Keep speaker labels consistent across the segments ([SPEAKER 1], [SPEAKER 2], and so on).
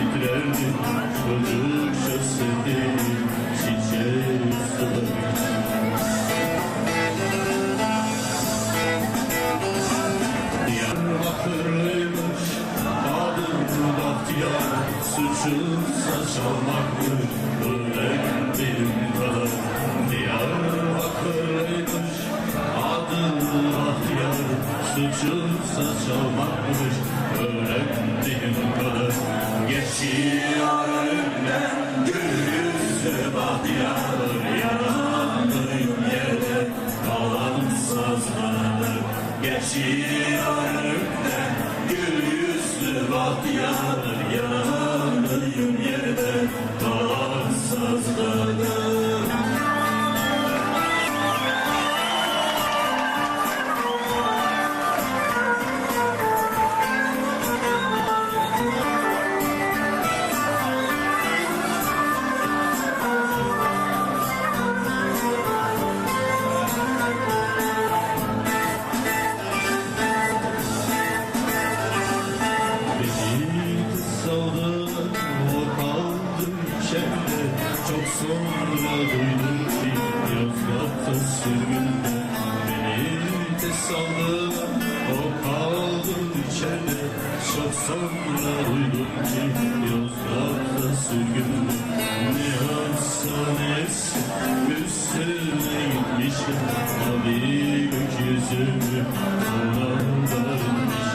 [SPEAKER 1] titrerdi çocukça sevdiğim çiçeği sular. Diyarbakırlıymış adım Bahtiyar, suçunsa çalmakmış öğrendiğim kadar. Diyarbakırlıymış adım Bahtiyar, suçunsa çalmakmış öğrendiğim kadar. Geçiyor önümden gül yüzlü Bahtiyar, yanarım yerde kalan sazlar. Geçiyor önümden gül yüzlü Bahtiyar, yanarım yerde kalan sazlar. Çok sonra duydum ki Yozgat'ta sürgünde beni de saldılar, o kaldı içeride. Çok sonra duydum ki Yozgat'ta sürgünde ne yapsa neyse üstüne gitmişim. Abi gökyüzümü onlardanmış.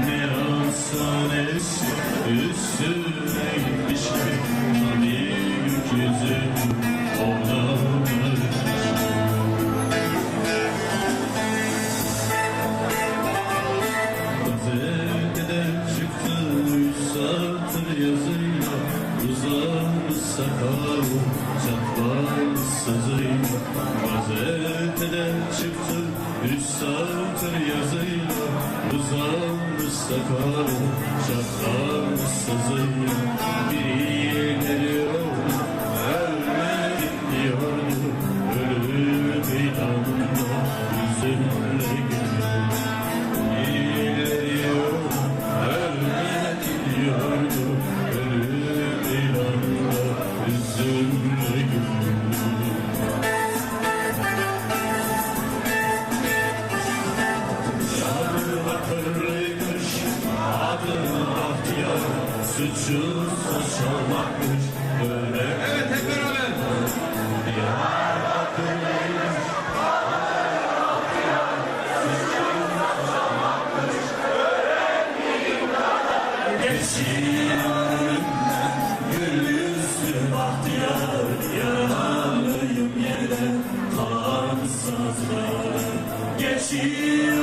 [SPEAKER 1] Ne yapsa neyse üstüne gitmişim. Abi yüzüm onlardanmış. Gazeteden çıktı 3 satır yazıyla, uzanmış sakalı çatlar sızıyla. Gazeteden çıktı 3 satır yazıyla, uzanmış sakalı çatlar sızıyla. Biri geliyor ölmedim diyordu, ölüm meydanında üzümle geliyor. Geliyor ölmedim diyordu, ölüm meydanında üzümle geliyor. Diyarbakırlıymış adı Bahtiyar, suçunsa çalmakmış öyle.
[SPEAKER 2] Evet, hep beraber.
[SPEAKER 1] Diyarbakırlıymış adı Bahtiyar, suçunsa çalmakmış öğrendiğim kadar. Geçiyorum gül yüzlü Bahtiyar, yanarım yerde kalan sazlar. Geçiyorum